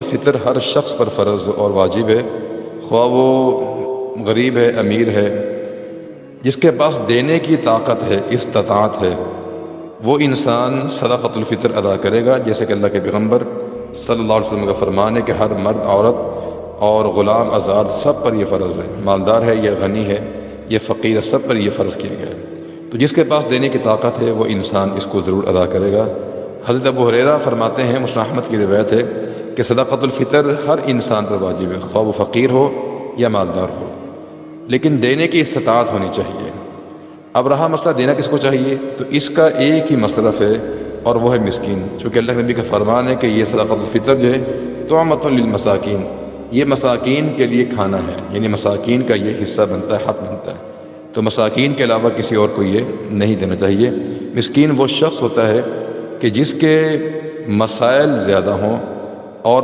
فطر ہر شخص پر فرض اور واجب ہے، خواہ وہ غریب ہے، امیر ہے، جس کے پاس دینے کی طاقت ہے، استطاعت ہے، وہ انسان صدقۃ الفطر ادا کرے گا، جیسے کہ اللہ کے پیغمبر صلی اللہ علیہ وسلم کا فرمان ہے کہ ہر مرد، عورت اور غلام، آزاد سب پر یہ فرض ہے، مالدار ہے یا غنی ہے یہ فقیر ہے، سب پر یہ فرض کیا گیا ہے۔ تو جس کے پاس دینے کی طاقت ہے وہ انسان اس کو ضرور ادا کرے گا۔ حضرت ابو ہریرہ فرماتے ہیں، مسلم احمد کی روایت ہے کہ صدقۃ الفطر ہر انسان پر واجب ہے، خواہ وہ فقیر ہو یا مالدار ہو، لیکن دینے کی استطاعت ہونی چاہیے۔ اب رہا مسئلہ دینا کس کو چاہیے، تو اس کا ایک ہی مصرف ہے اور وہ ہے مسکین، چونکہ اللہ کے نبی کا فرمان ہے کہ یہ صدقۃ الفطر جو ہے طعمۃ للمساکین، یہ مساکین کے لیے کھانا ہے، یعنی مساکین کا یہ حصہ بنتا ہے، حق بنتا ہے، تو مساکین کے علاوہ کسی اور کو یہ نہیں دینا چاہیے۔ مسکین وہ شخص ہوتا ہے کہ جس کے مسائل زیادہ ہوں اور